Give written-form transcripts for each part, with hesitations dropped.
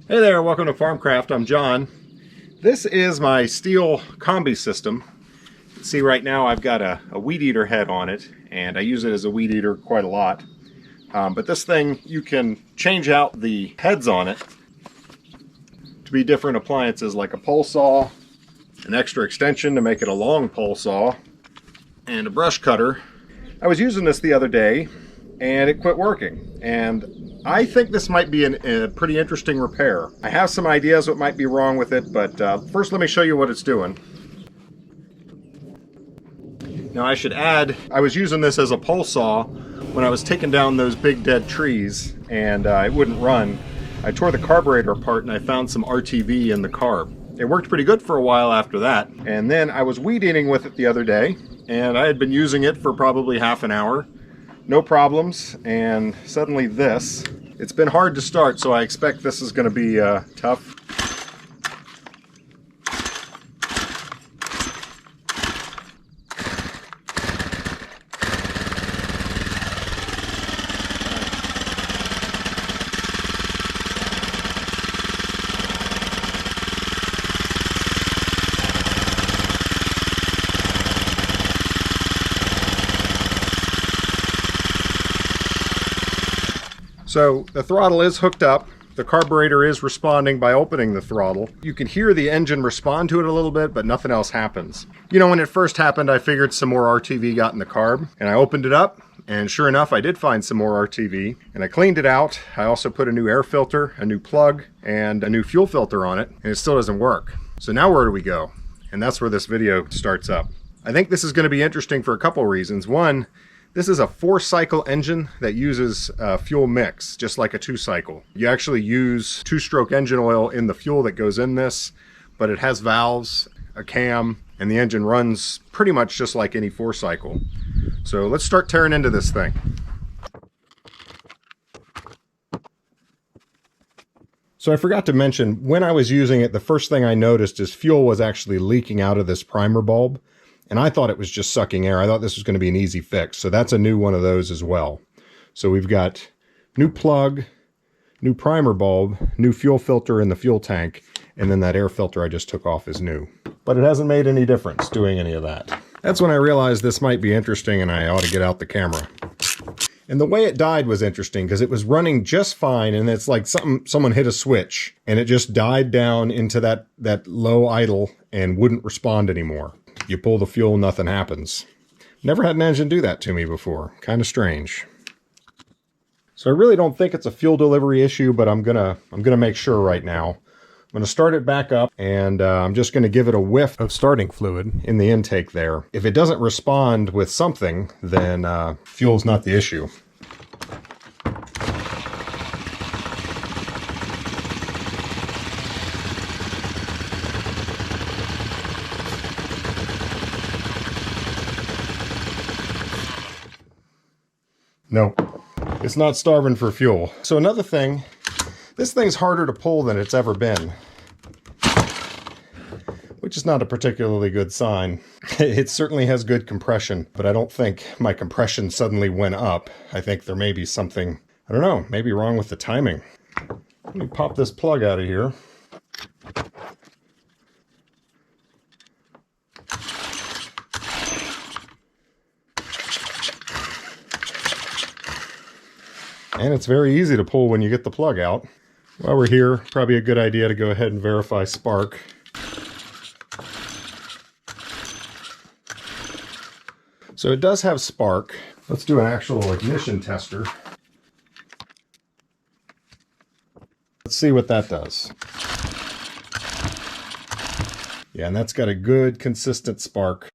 Hey there, welcome to Farmcraft. I'm John. This is my Stihl combi system. You can see right now I've got a weed eater head on it, and I use it as a weed eater quite a lot. But this thing, you can change out the heads on it to be different appliances, like a pole saw, an extra extension to make it a long pole saw, and a brush cutter. I was using this the other day, and it quit working. And I think this might be a pretty interesting repair. I have some ideas what might be wrong with it, but first let me show you what it's doing. Now I should add, I was using this as a pole saw when I was taking down those big dead trees, and it wouldn't run. I tore the carburetor apart and I found some RTV in the carb. It worked pretty good for a while after that, and then I was weed eating with it the other day, and I had been using it for probably half an hour. No problems, and suddenly this. It's been hard to start, so I expect this is going to be tough. So the throttle is hooked up. The carburetor is responding by opening the throttle. You can hear the engine respond to it a little bit, but nothing else happens. You know, when it first happened, I figured some more RTV got in the carb, and I opened it up, and sure enough, I did find some more RTV, and I cleaned it out. I also put a new air filter, a new plug, and a new fuel filter on it, and it still doesn't work. So now where do we go? And that's where this video starts up. I think this is going to be interesting for a couple reasons. One, this is a 4-cycle engine that uses fuel mix, just like a 2-cycle. You actually use 2-stroke engine oil in the fuel that goes in this, but it has valves, a cam, and the engine runs pretty much just like any 4-cycle. So let's start tearing into this thing. So I forgot to mention, when I was using it, the first thing I noticed is fuel was actually leaking out of this primer bulb. And I thought it was just sucking air. I thought this was going to be an easy fix. So that's a new one of those as well. So we've got new plug, new primer bulb, new fuel filter in the fuel tank, and then that air filter I just took off is new. But it hasn't made any difference doing any of that. That's when I realized this might be interesting and I ought to get out the camera. And the way it died was interesting because it was running just fine, and it's like someone hit a switch and it just died down into that low idle and wouldn't respond anymore. You pull the fuel, nothing happens. Never had an engine do that to me before. Kind of strange. So I really don't think it's a fuel delivery issue, but I'm gonna make sure right now. I'm gonna start it back up, and I'm just gonna give it a whiff of starting fluid in the intake there. If it doesn't respond with something, then fuel's not the issue. No, it's not starving for fuel. So another thing, this thing's harder to pull than it's ever been, which is not a particularly good sign. It certainly has good compression, but I don't think my compression suddenly went up. I think there may be something, I don't know, maybe wrong with the timing. Let me pop this plug out of here. And it's very easy to pull when you get the plug out. While we're here, probably a good idea to go ahead and verify spark. So it does have spark. Let's do an actual ignition tester. Let's see what that does. Yeah, and that's got a good consistent spark.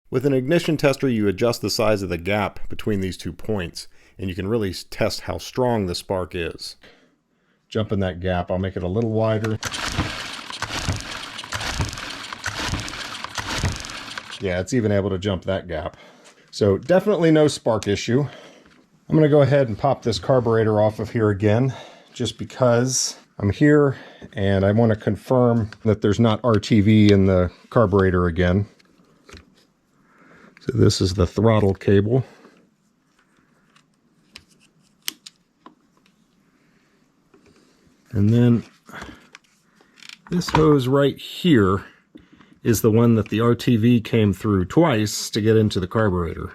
With an ignition tester, you adjust the size of the gap between these 2 points, and you can really test how strong the spark is. Jump in that gap. I'll make it a little wider. Yeah, it's even able to jump that gap. So definitely no spark issue. I'm going to go ahead and pop this carburetor off of here again, just because I'm here and I want to confirm that there's not RTV in the carburetor again. So this is the throttle cable. And then This hose right here is the one that the RTV came through twice to get into the carburetor.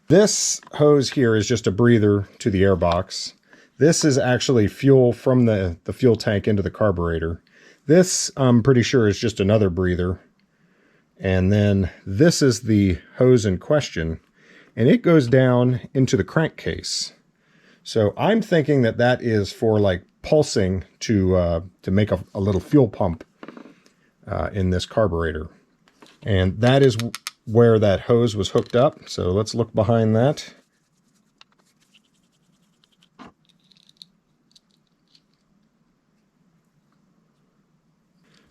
This hose here is just a breather to the airbox. This is actually fuel from the fuel tank into the carburetor. This, I'm pretty sure, is just another breather. And then this is the hose in question, and it goes down into the crankcase. So I'm thinking that that is for like pulsing to make a little fuel pump in this carburetor. And that is where that hose was hooked up. So let's look behind that.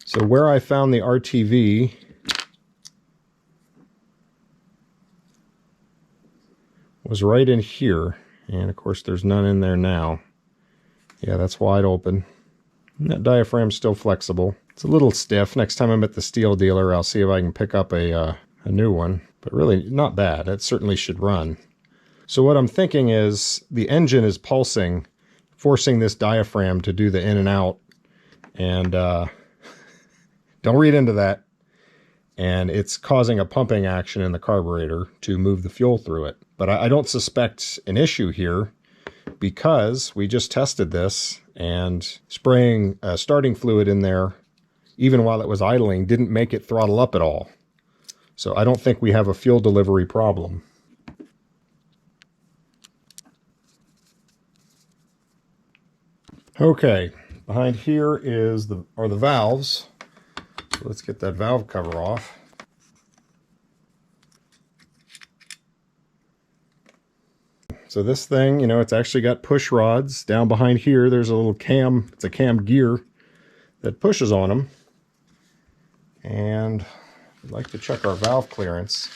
So where I found the RTV was right in here. And of course there's none in there now. Yeah, that's wide open. And that diaphragm's still flexible. It's a little stiff. Next time I'm at the Stihl dealer, I'll see if I can pick up a new one. But really, not bad. It certainly should run. So what I'm thinking is the engine is pulsing, forcing this diaphragm to do the in and out. And don't read into that. And it's causing a pumping action in the carburetor to move the fuel through it. But I don't suspect an issue here because we just tested this, and spraying starting fluid in there, even while it was idling, didn't make it throttle up at all. So I don't think we have a fuel delivery problem. Okay, behind here are the valves. So let's get that valve cover off. So this thing, you know, it's actually got push rods. Down behind here, there's a little cam. It's a cam gear that pushes on them. And I'd like to check our valve clearance.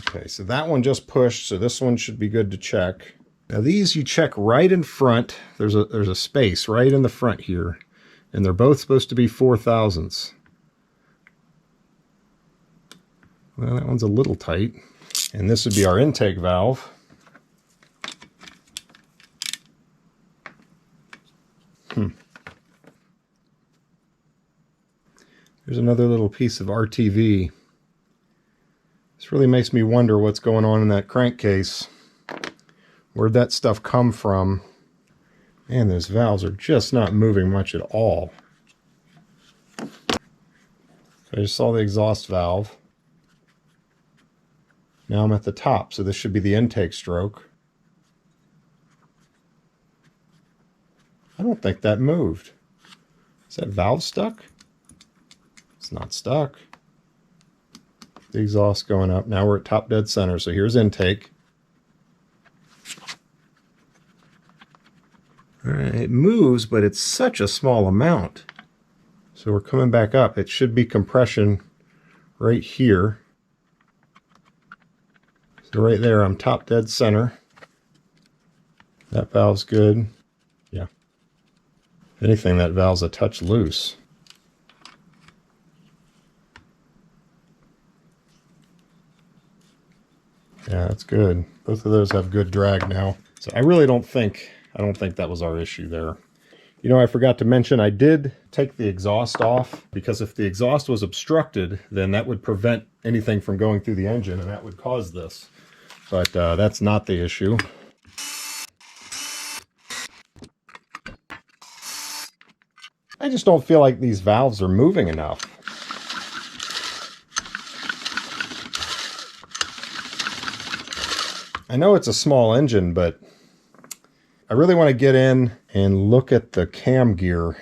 Okay, so that one just pushed, so this one should be good to check. Now these you check right in front. There's a space right in the front here. And they're both supposed to be 4/1000ths. Well, that one's a little tight. And this would be our intake valve. There's another little piece of RTV. This really makes me wonder what's going on in that crankcase. Where'd that stuff come from? Man, those valves are just not moving much at all. So I just saw the exhaust valve. Now I'm at the top, so this should be the intake stroke. I don't think that moved. Is that valve stuck? It's not stuck. The exhaust going up. Now we're at top dead center, so here's intake. All right, it moves, but it's such a small amount. So we're coming back up. It should be compression right here. So right there, I'm top dead center. That valve's good. Yeah. If anything, that valve's a touch loose. Yeah, that's good. Both of those have good drag now. So I really don't think that was our issue there. You know, I forgot to mention I did take the exhaust off, because if the exhaust was obstructed, then that would prevent anything from going through the engine, and that would cause this. But that's not the issue. I just don't feel like these valves are moving enough. I know it's a small engine, but I really want to get in and look at the cam gear.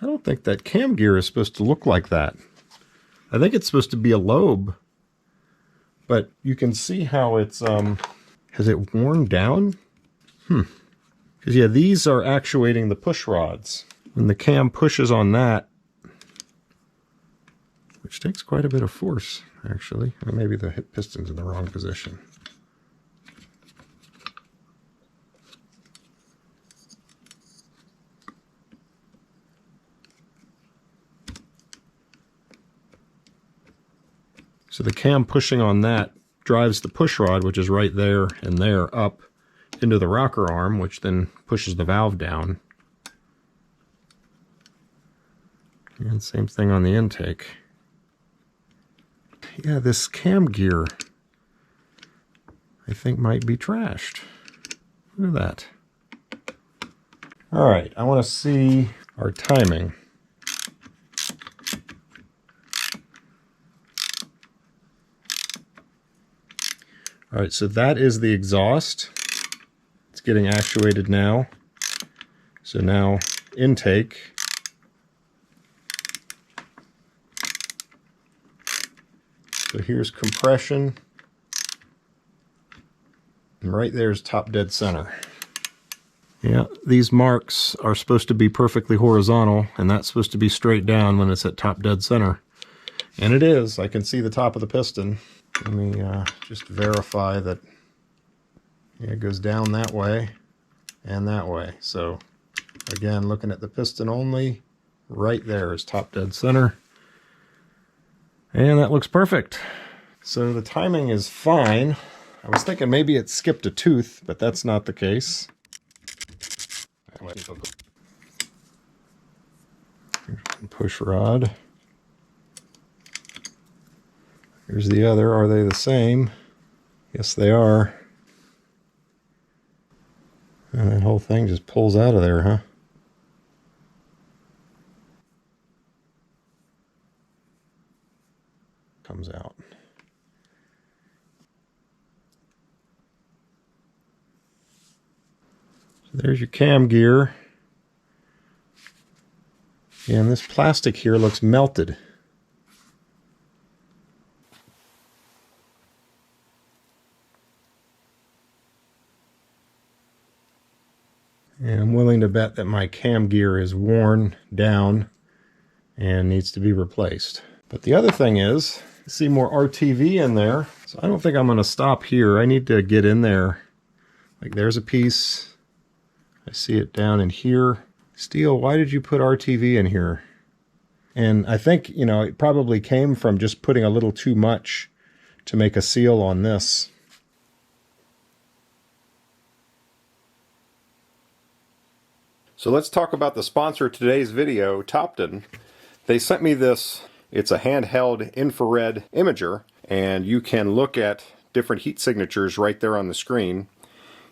I don't think that cam gear is supposed to look like that. I think it's supposed to be a lobe. But you can see how it's, has it worn down? Because yeah, these are actuating the push rods. When the cam pushes on that, which takes quite a bit of force, actually. Or maybe the hip piston's in the wrong position. So the cam pushing on that drives the push rod, which is right there and there, up into the rocker arm, which then pushes the valve down. And same thing on the intake. Yeah, this cam gear, I think, might be trashed. Look at that. All right, I want to see our timing. All right, so that is the exhaust. It's getting actuated now. So now intake. So here's compression. And right there's top dead center. Yeah, these marks are supposed to be perfectly horizontal, and that's supposed to be straight down when it's at top dead center. And it is. I can see the top of the piston. Let me just verify that, yeah, it goes down that way and that way. So again, looking at the piston only, right there is top dead center. And that looks perfect. So the timing is fine. I was thinking maybe it skipped a tooth, but that's not the case. Push rod. Here's the other. Are they the same? Yes, they are. And that whole thing just pulls out of there, huh? Comes out. So there's your cam gear. And this plastic here looks melted. And I'm willing to bet that my cam gear is worn down and needs to be replaced. But the other thing is, I see more RTV in there. So I don't think I'm going to stop here. I need to get in there. Like there's a piece. I see it down in here. Stihl, why did you put RTV in here? And I think, you know, it probably came from just putting a little too much to make a seal on this. So let's talk about the sponsor of today's video, Topdon. They sent me this. It's a handheld infrared imager, and you can look at different heat signatures right there on the screen.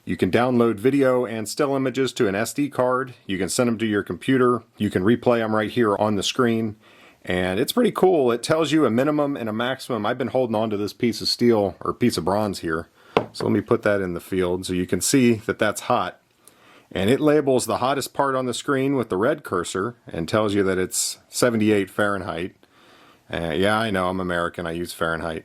You can download video and still images to an SD card. You can send them to your computer. You can replay them right here on the screen. And it's pretty cool. It tells you a minimum and a maximum. I've been holding on to this piece of steel, or piece of bronze here. So let me put that in the field so you can see that that's hot. And it labels the hottest part on the screen with the red cursor and tells you that it's 78 Fahrenheit. Yeah, I know, I'm American, I use Fahrenheit.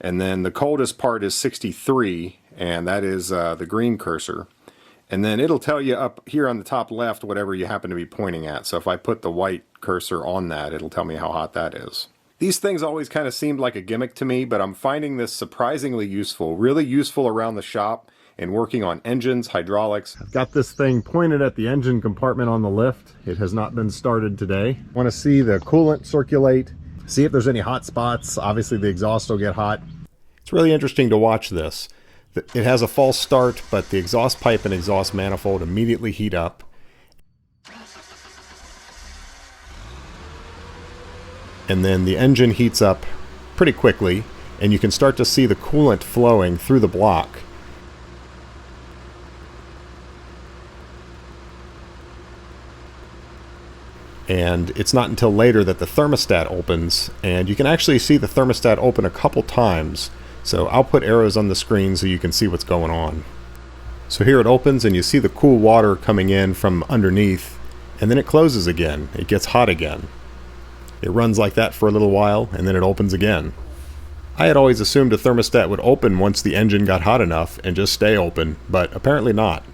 And then the coldest part is 63, and that is the green cursor. And then it'll tell you up here on the top left whatever you happen to be pointing at. So if I put the white cursor on that, it'll tell me how hot that is. These things always kind of seemed like a gimmick to me, but I'm finding this surprisingly useful, really useful around the shop and working on engines, hydraulics. I've got this thing pointed at the engine compartment on the lift. It has not been started today. I want to see the coolant circulate, see if there's any hot spots. Obviously the exhaust will get hot. It's really interesting to watch this. It has a false start, but the exhaust pipe and exhaust manifold immediately heat up. And then the engine heats up pretty quickly, and you can start to see the coolant flowing through the block. And it's not until later that the thermostat opens, and you can actually see the thermostat open a couple times. So I'll put arrows on the screen so you can see what's going on. So here it opens and you see the cool water coming in from underneath, and then it closes again. It gets hot again. It runs like that for a little while, and then it opens again. I had always assumed a thermostat would open once the engine got hot enough and just stay open, but apparently not.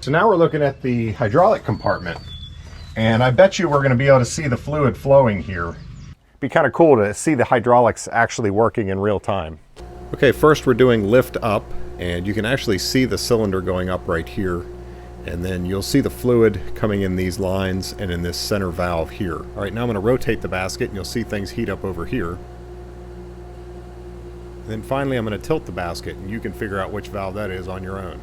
So now we're looking at the hydraulic compartment. And I bet you we're going to be able to see the fluid flowing here. Be kind of cool to see the hydraulics actually working in real time. Okay, first we're doing lift up, and you can actually see the cylinder going up right here. And then you'll see the fluid coming in these lines and in this center valve here. All right, now I'm going to rotate the basket and you'll see things heat up over here. And then finally I'm going to tilt the basket and you can figure out which valve that is on your own.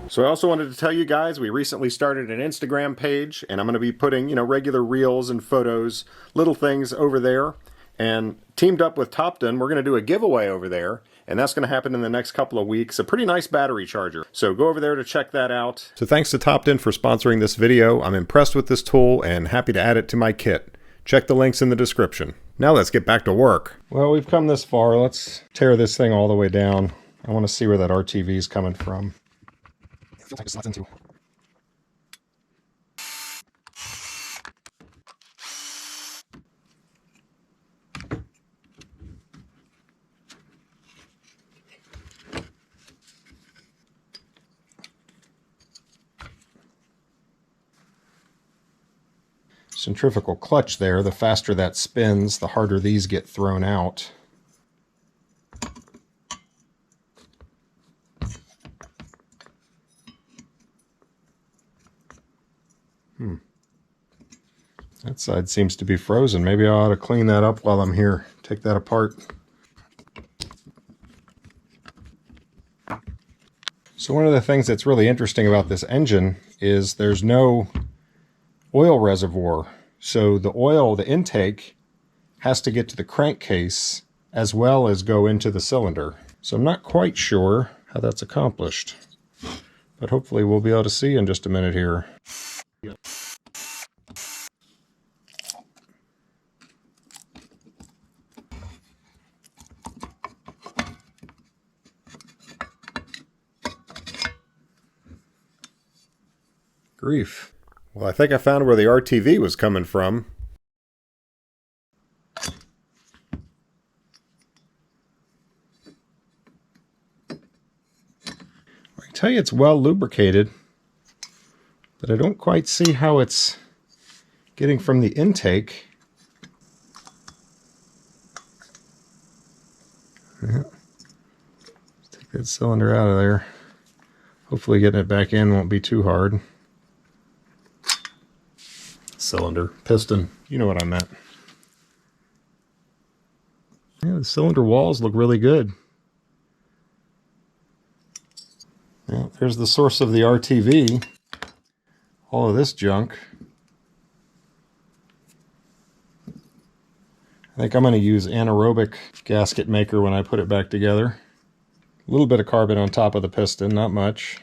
So I also wanted to tell you guys, we recently started an Instagram page and I'm going to be putting, regular reels and photos, little things over there. And teamed up with Topdon, we're going to do a giveaway over there. And that's going to happen in the next couple of weeks. A pretty nice battery charger. So go over there to check that out. So thanks to Topdon for sponsoring this video. I'm impressed with this tool and happy to add it to my kit. Check the links in the description. Now let's get back to work. Well, we've come this far. Let's tear this thing all the way down. I want to see where that RTV is coming from. It feels like it slots into. Centrifugal clutch there. The faster that spins, the harder these get thrown out. That side seems to be frozen. Maybe I ought to clean that up while I'm here. Take that apart. So one of the things that's really interesting about this engine is there's no oil reservoir. So the oil, the intake, has to get to the crankcase as well as go into the cylinder. So I'm not quite sure how that's accomplished, but hopefully we'll be able to see in just a minute here. Grief. Well, I think I found where the RTV was coming from. I can tell you it's well lubricated, but I don't quite see how it's getting from the intake. Yeah. Take that cylinder out of there. Hopefully getting it back in won't be too hard. Cylinder, piston, you know what I meant. Yeah, the cylinder walls look really good. Yeah, there's the source of the RTV. All of this junk. I think I'm going to use anaerobic gasket maker when I put it back together. A little bit of carbon on top of the piston, not much.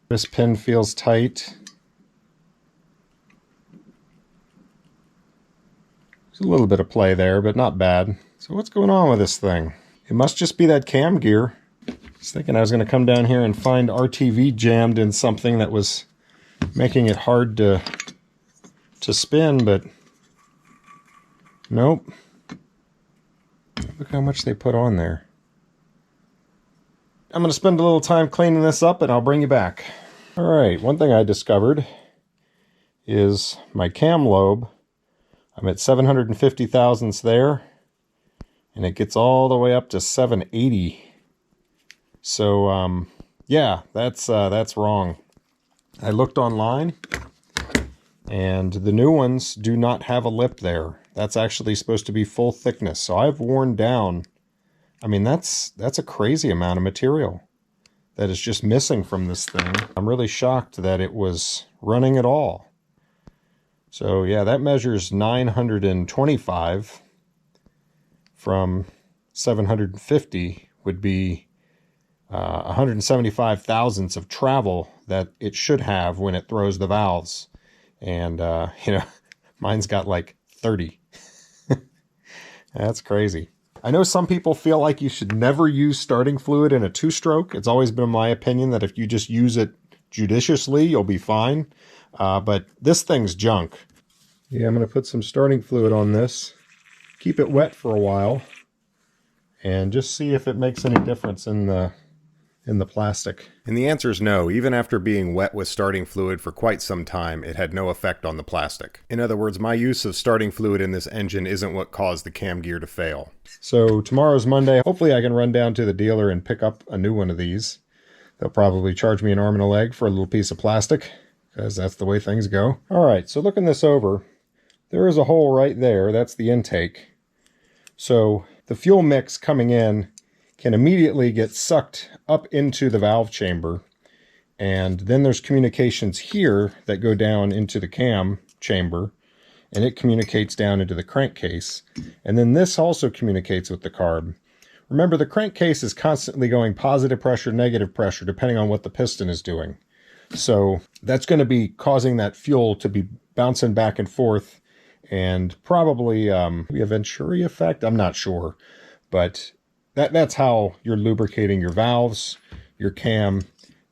This pin feels tight. There's a little bit of play there, but not bad. So what's going on with this thing? It must just be that cam gear. I was thinking I was going to come down here and find RTV jammed in something that was making it hard to spin, but nope. Look how much they put on there. I'm going to spend a little time cleaning this up and I'll bring you back. Alright, one thing I discovered is my cam lobe. I'm at 750 thousandths there, and it gets all the way up to 780. So, yeah, that's wrong. I looked online, and the new ones do not have a lip there. That's actually supposed to be full thickness. So I've worn down. I mean, that's a crazy amount of material that is just missing from this thing. I'm really shocked that it was running at all. So yeah, that measures 925 from 750 would be 175 thousandths of travel that it should have when it throws the valves. And, mine's got like 30. That's crazy. I know some people feel like you should never use starting fluid in a two-stroke. It's always been my opinion that if you just use it judiciously, you'll be fine. But this thing's junk. Yeah, I'm going to put some starting fluid on this, keep it wet for a while, and just see if it makes any difference in the in the plastic? And the answer is no. Even after being wet with starting fluid for quite some time, it had no effect on the plastic. In other words, my use of starting fluid in this engine isn't what caused the cam gear to fail. So tomorrow's Monday. Hopefully I can run down to the dealer and pick up a new one of these. They'll probably charge me an arm and a leg for a little piece of plastic, because that's the way things go. All right, so looking this over, there is a hole right there. That's the intake. So the fuel mix coming in can immediately get sucked up into the valve chamber, and then there's communications here that go down into the cam chamber, and it communicates down into the crankcase, and then this also communicates with the carb. Remember, the crankcase is constantly going positive pressure, negative pressure, depending on what the piston is doing. So that's going to be causing that fuel to be bouncing back and forth, and probably a Venturi effect. I'm not sure, but that's how you're lubricating your valves, your cam,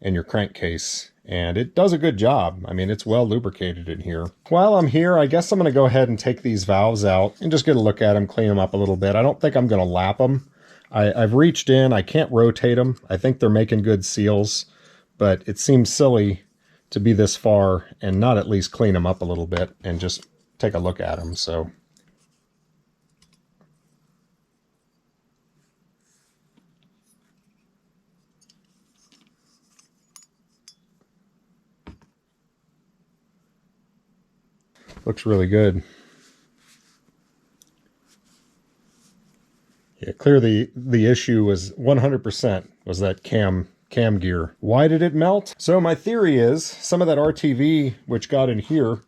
and your crankcase. And it does a good job. I mean, it's well lubricated in here. While I'm here, I guess I'm going to go ahead and take these valves out and just get a look at them, clean them up a little bit. I don't think I'm going to lap them. I've reached in. I can't rotate them. I think they're making good seals, but it seems silly to be this far and not at least clean them up a little bit and just take a look at them. So looks really good. Yeah, clearly the issue was 100% was that cam gear. Why did it melt? So my theory is some of that RTV which got in here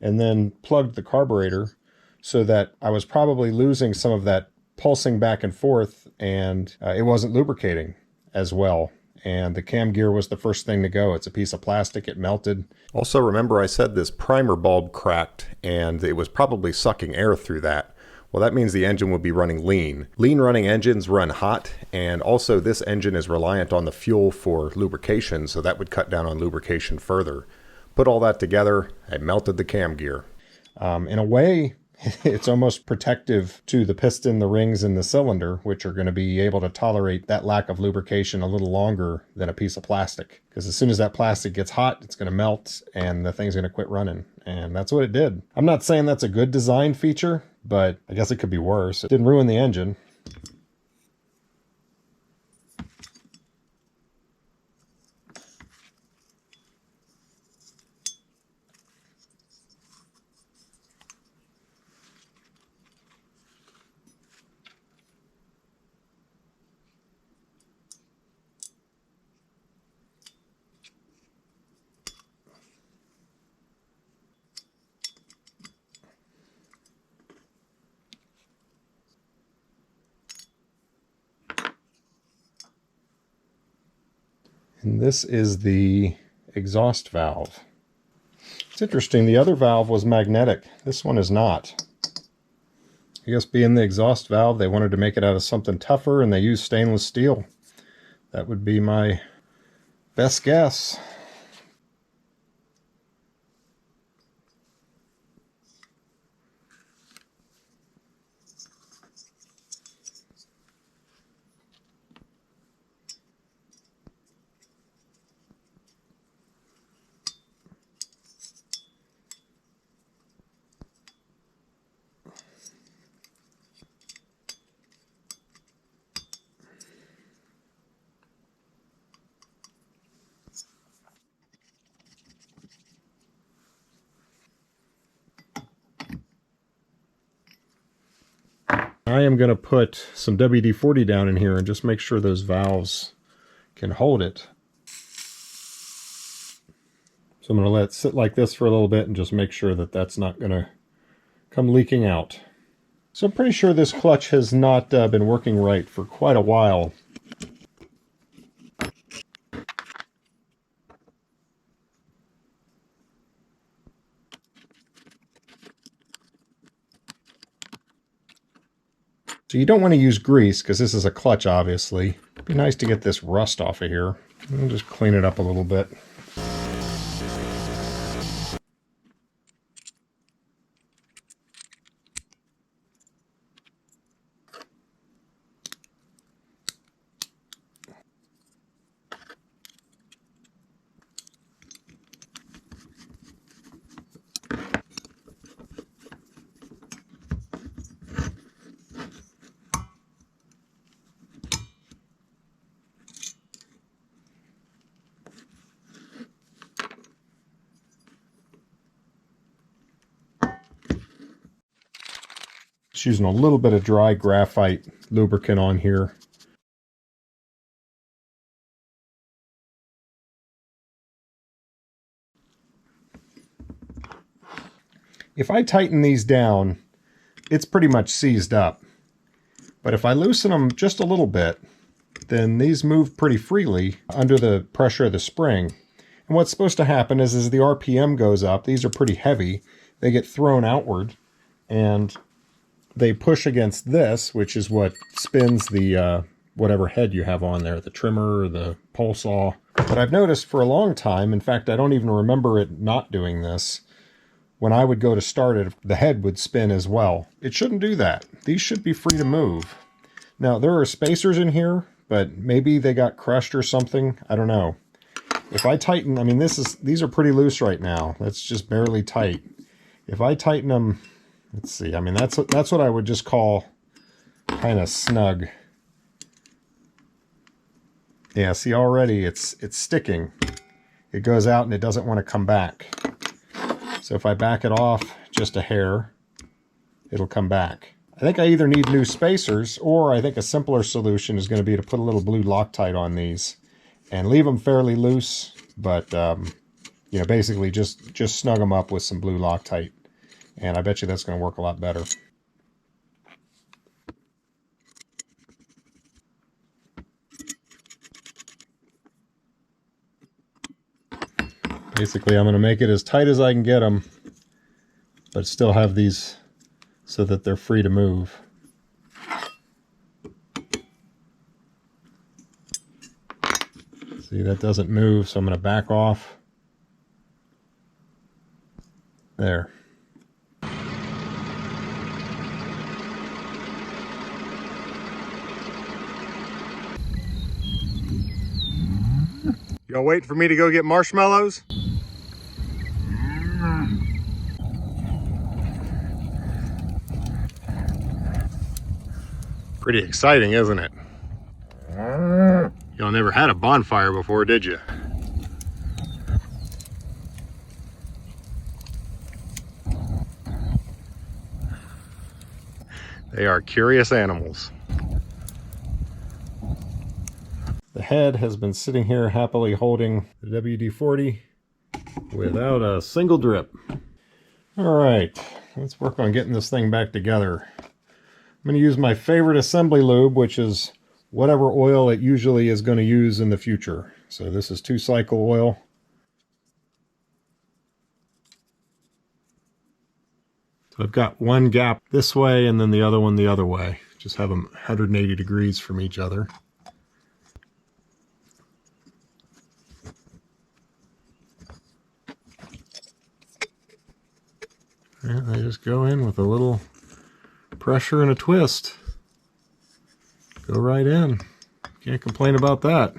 and then plugged the carburetor, so that I was probably losing some of that pulsing back and forth, and it wasn't lubricating as well. And the cam gear was the first thing to go. It's a piece of plastic. It melted. Also, remember I said this primer bulb cracked, and it was probably sucking air through that. Well, that means the engine would be running lean. Lean running engines run hot, and also this engine is reliant on the fuel for lubrication, so that would cut down on lubrication further. Put all that together, I melted the cam gear. In a way, it's almost protective to the piston, the rings, and the cylinder, which are going to be able to tolerate that lack of lubrication a little longer than a piece of plastic. Because as soon as that plastic gets hot, it's going to melt, and the thing's going to quit running. And that's what it did. I'm not saying that's a good design feature, but I guess it could be worse. It didn't ruin the engine. And this is the exhaust valve. It's interesting, the other valve was magnetic. This one is not. I guess being the exhaust valve, they wanted to make it out of something tougher, and they used stainless steel. That would be my best guess. I am going to put some WD-40 down in here and just make sure those valves can hold it. So I'm going to let it sit like this for a little bit and just make sure that that's not going to come leaking out. So I'm pretty sure this clutch has not been working right for quite a while. So you don't want to use grease because this is a clutch, obviously. It'd be nice to get this rust off of here. I'll just clean it up a little bit. Just using a little bit of dry graphite lubricant on here. If I tighten these down, it's pretty much seized up. But if I loosen them just a little bit, then these move pretty freely under the pressure of the spring. And what's supposed to happen is as the RPM goes up, these are pretty heavy, they get thrown outward and they push against this, which is what spins the whatever head you have on there, the trimmer or the pole saw. But I've noticed for a long time, in fact, I don't even remember it not doing this, when I would go to start it, the head would spin as well. It shouldn't do that. These should be free to move. Now, there are spacers in here, but maybe they got crushed or something. I don't know. If I tighten, I mean, these are pretty loose right now. That's just barely tight. If I tighten them, let's see, I mean, that's what I would just call kind of snug. Yeah, see, already it's sticking. It goes out and it doesn't want to come back. So if I back it off just a hair, it'll come back. I think I either need new spacers, or I think a simpler solution is going to be to put a little blue Loctite on these and leave them fairly loose, but you know, basically just snug them up with some blue Loctite, and I bet you that's going to work a lot better. Basically, I'm going to make it as tight as I can get them, but still have these so that they're free to move. See, that doesn't move, so I'm going to back off. There. Y'all waiting for me to go get marshmallows? Pretty exciting, isn't it? Y'all never had a bonfire before, did you? They are curious animals. The head has been sitting here happily holding the WD-40 without a single drip. All right, let's work on getting this thing back together. I'm going to use my favorite assembly lube, which is whatever oil it usually is going to use in the future. So this is 2-cycle oil. So I've got one gap this way and then the other one the other way. Just have them 180 degrees from each other. And I just go in with a little pressure and a twist. Go right in. Can't complain about that.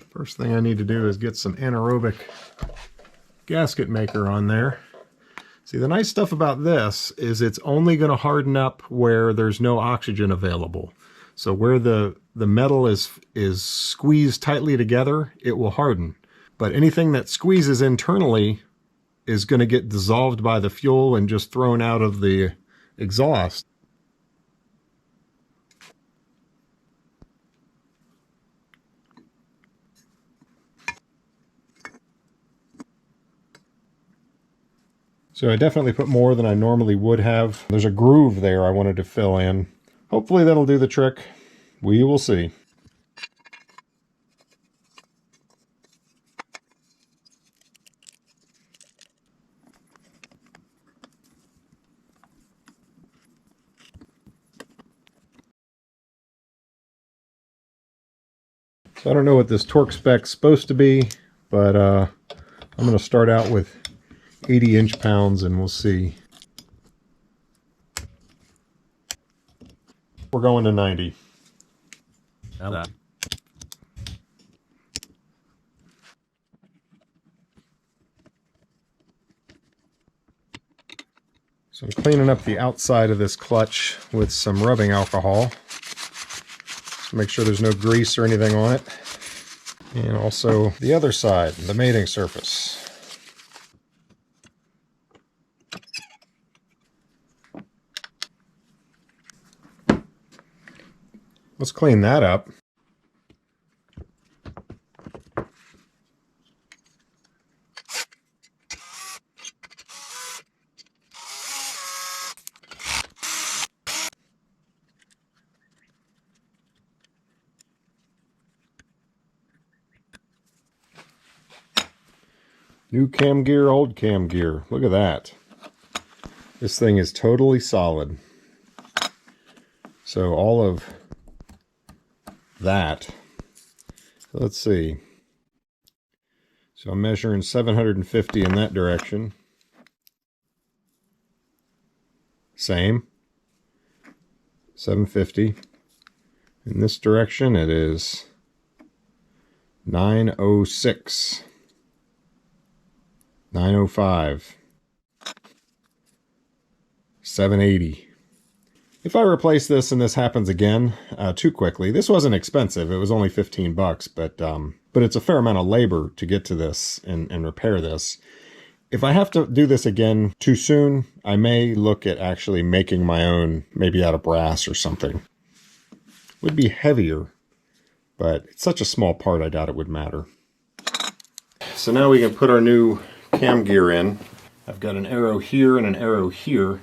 First thing I need to do is get some anaerobic gasket maker on there. See, the nice stuff about this is it's only going to harden up where there's no oxygen available. So where the metal is squeezed tightly together, it will harden. But anything that squeezes internally is going to get dissolved by the fuel and just thrown out of the exhaust. So I definitely put more than I normally would have. There's a groove there I wanted to fill in. Hopefully that'll do the trick. We will see. So I don't know what this torque spec's supposed to be, but I'm going to start out with 80 inch-pounds and we'll see. We're going to 90. So I'm cleaning up the outside of this clutch with some rubbing alcohol. Just to make sure there's no grease or anything on it. And also the other side, the mating surface. Let's clean that up. New cam gear, old cam gear. Look at that. This thing is totally solid. So all of that. So let's see. So I'm measuring 750 in that direction. Same. 750. In this direction it is 906. 905. 780. If I replace this and this happens again too quickly, this wasn't expensive. It was only 15 bucks, but it's a fair amount of labor to get to this and repair this. If I have to do this again too soon, I may look at actually making my own, maybe out of brass or something. It would be heavier, but it's such a small part I doubt it would matter. So now we can put our new cam gear in. I've got an arrow here and an arrow here,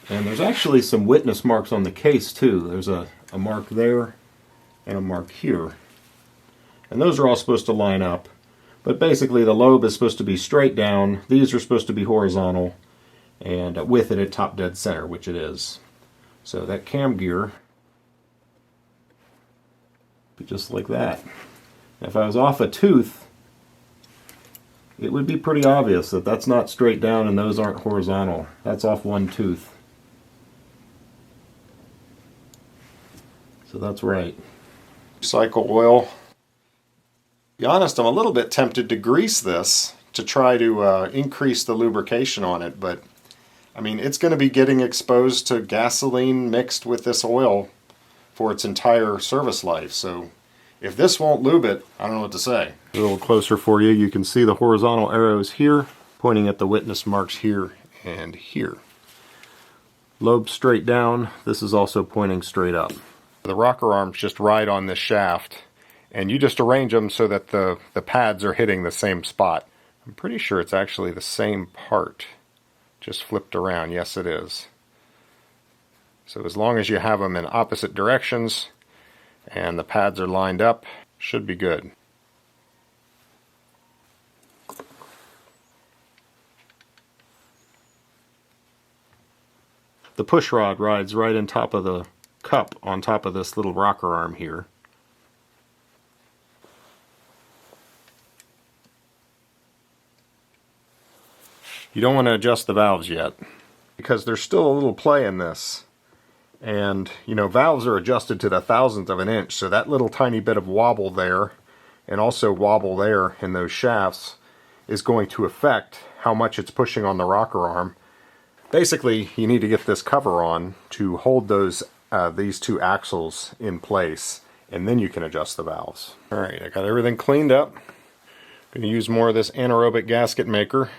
and there's actually some witness marks on the case too. There's a mark there and a mark here, and those are all supposed to line up, but basically the lobe is supposed to be straight down, these are supposed to be horizontal, and with it at top dead center, which it is. So that cam gear be just like that. If I was off a tooth, it would be pretty obvious that that's not straight down and those aren't horizontal. That's off one tooth. So that's right. Recycle oil. To be honest, I'm a little bit tempted to grease this to try to increase the lubrication on it, but I mean, it's going to be getting exposed to gasoline mixed with this oil for its entire service life. So if this won't lube it, I don't know what to say. A little closer for you, you can see the horizontal arrows here, pointing at the witness marks here and here. Lobe straight down, this is also pointing straight up. The rocker arms just ride on this shaft, and you just arrange them so that the pads are hitting the same spot. I'm pretty sure it's actually the same part, just flipped around. Yes, it is. So as long as you have them in opposite directions, and the pads are lined up, should be good. The push rod rides right on top of the cup, on top of this little rocker arm here. You don't want to adjust the valves yet, because there's still a little play in this. And, you know, valves are adjusted to the thousandth of an inch, so that little tiny bit of wobble there, and also wobble there in those shafts, is going to affect how much it's pushing on the rocker arm. Basically, you need to get this cover on to hold those these two axles in place, and then you can adjust the valves. Alright, I got everything cleaned up. I'm going to use more of this anaerobic gasket maker.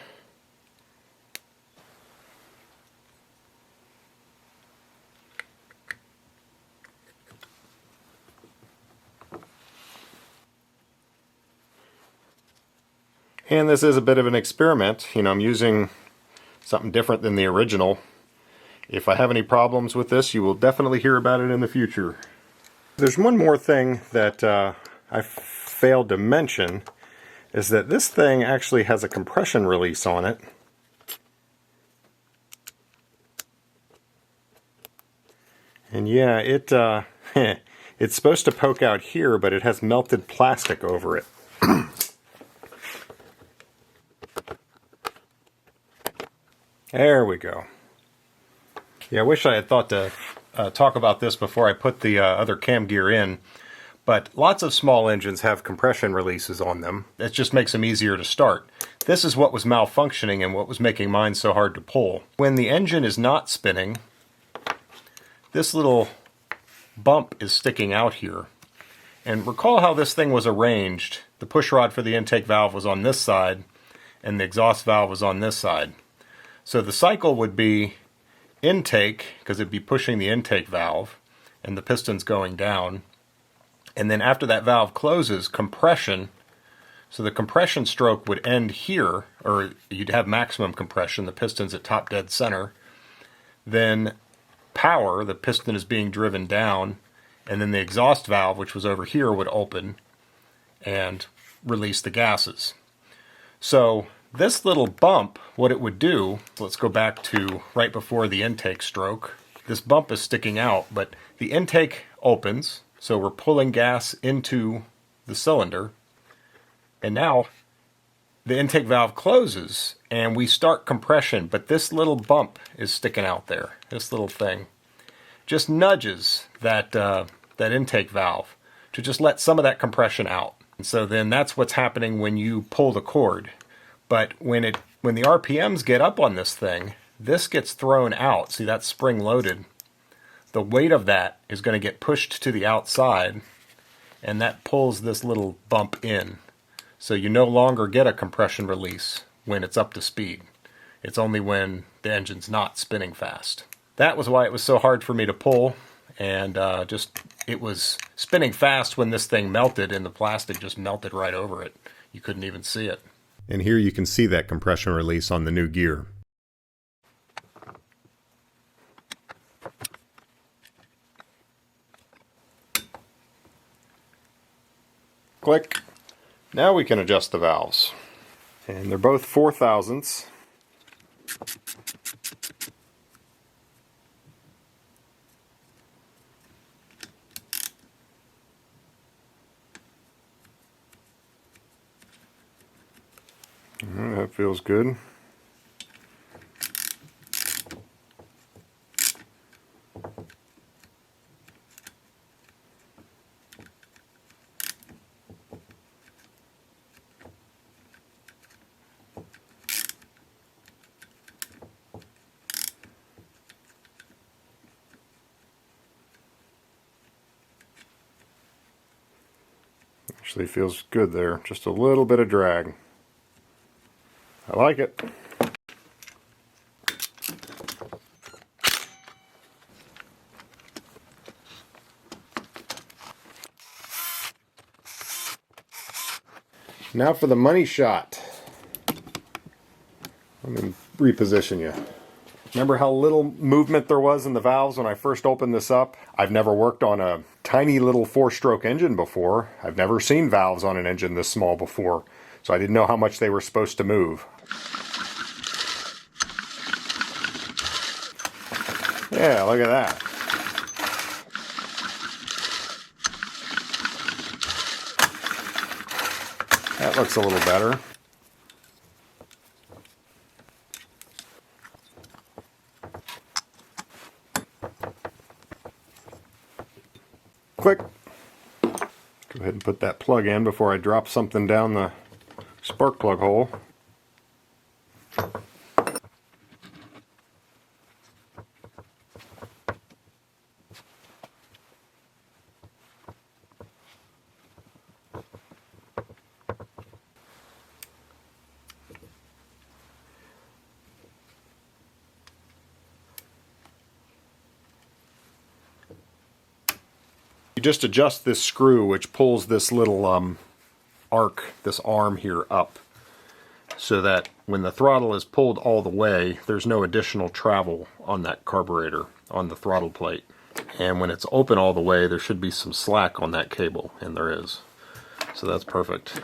And this is a bit of an experiment. You know, I'm using something different than the original. If I have any problems with this, you will definitely hear about it in the future. There's one more thing that I failed to mention, is that this thing actually has a compression release on it. And yeah, it's supposed to poke out here, but it has melted plastic over it. There we go. Yeah, I wish I had thought to talk about this before I put the other cam gear in, but lots of small engines have compression releases on them. It just makes them easier to start. This is what was malfunctioning and what was making mine so hard to pull. When the engine is not spinning, this little bump is sticking out here. And recall how this thing was arranged the push rod for the intake valve was on this side and the exhaust valve was on this side. So the cycle would be intake, because it'd be pushing the intake valve and the piston's going down. And then after that valve closes, compression. So the compression stroke would end here, or you'd have maximum compression, the piston's at top dead center. Then power, the piston is being driven down, and then the exhaust valve, which was over here, would open and release the gases. So this little bump, what it would do, let's go back to right before the intake stroke. This bump is sticking out, but the intake opens, so we're pulling gas into the cylinder. And now the intake valve closes and we start compression, but this little bump is sticking out there. This little thing just nudges that, that intake valve to just let some of that compression out. And so then that's what's happening when you pull the cord. But when the RPMs get up on this thing, this gets thrown out. See, that's spring loaded. The weight of that is going to get pushed to the outside, and that pulls this little bump in. So you no longer get a compression release when it's up to speed. It's only when the engine's not spinning fast. That was why it was so hard for me to pull, and it was spinning fast when this thing melted, and the plastic just melted right over it. You couldn't even see it. And here you can see that compression release on the new gear. Click. Now we can adjust the valves. And they're both 4/1000ths. That feels good. Actually feels good there. Just a little bit of drag. I like it. Now for the money shot. Let me reposition you. Remember how little movement there was in the valves when I first opened this up? I've never worked on a tiny little 4-stroke engine before. I've never seen valves on an engine this small before, so I didn't know how much they were supposed to move. Yeah, look at that. That looks a little better. Click. Go ahead and put that plug in before I drop something down the spark plug hole. You just adjust this screw which pulls this little arc, this arm here up, so that when the throttle is pulled all the way, there's no additional travel on that carburetor, on the throttle plate. And when it's open all the way, there should be some slack on that cable, and there is. So that's perfect.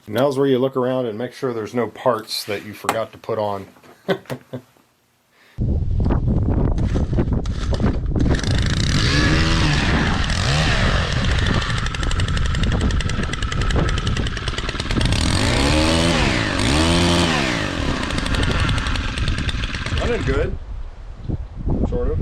Now's where you look around and make sure there's no parts that you forgot to put on. Running good, sort of.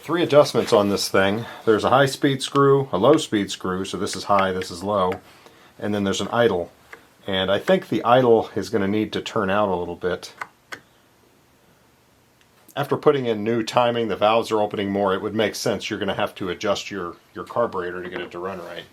Three adjustments on this thing. There's a high speed screw, a low speed screw, so this is high, this is low, and then there's an idle. And I think the idle is going to need to turn out a little bit. After putting in new timing, the valves are opening more, it would make sense you're going to have to adjust your carburetor to get it to run right.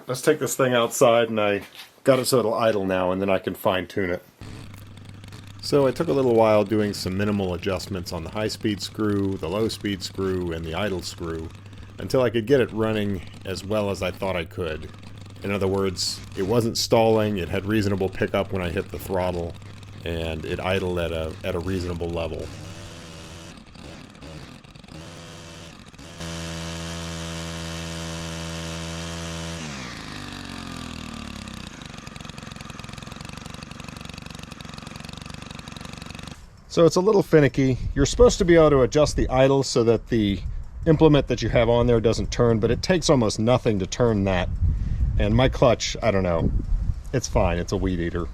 Let's take this thing outside, and I got it so it'll idle now, and then I can fine-tune it. So I took a little while doing some minimal adjustments on the high-speed screw, the low-speed screw, and the idle screw, until I could get it running as well as I thought I could. In other words, it wasn't stalling, it had reasonable pickup when I hit the throttle, and it idled at a reasonable level. So it's a little finicky. You're supposed to be able to adjust the idle so that the implement that you have on there doesn't turn, but it takes almost nothing to turn that. And my clutch, I don't know, it's fine, it's a weed eater.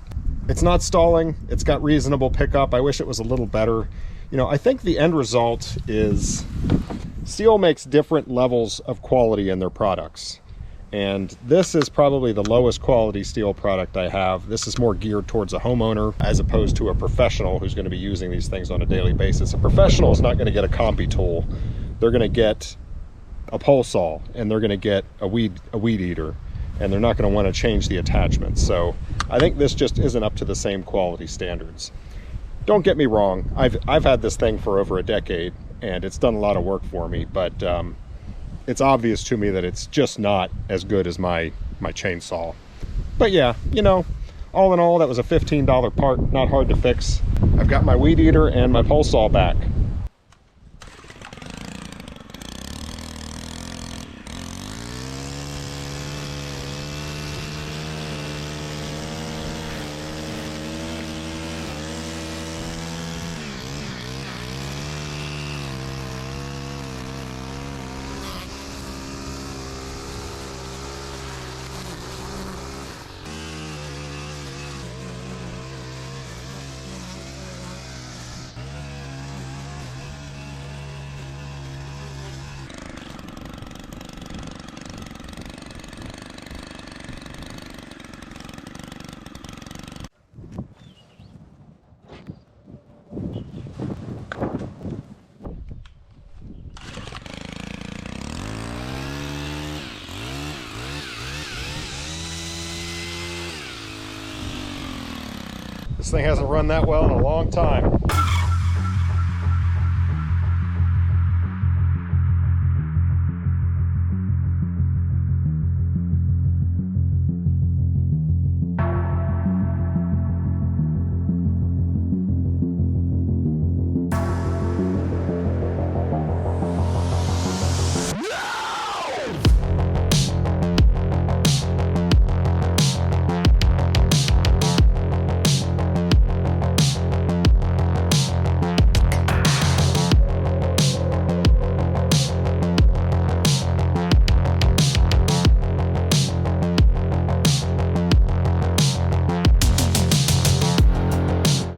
It's not stalling, it's got reasonable pickup. I wish it was a little better. You know, I think the end result is Stihl makes different levels of quality in their products. And this is probably the lowest quality Stihl product I have. This is more geared towards a homeowner as opposed to a professional who's going to be using these things on a daily basis. A professional is not going to get a combi tool. They're going to get a pole saw, and they're going to get a weed eater, and they're not going to want to change the attachments. So I think this just isn't up to the same quality standards. Don't get me wrong, I've had this thing for over a decade, and it's done a lot of work for me, but it's obvious to me that it's just not as good as my chainsaw. But yeah, you know, all in all, that was a $15 part, not hard to fix. I've got my weed eater and my pole saw back. This thing hasn't run that well in a long time.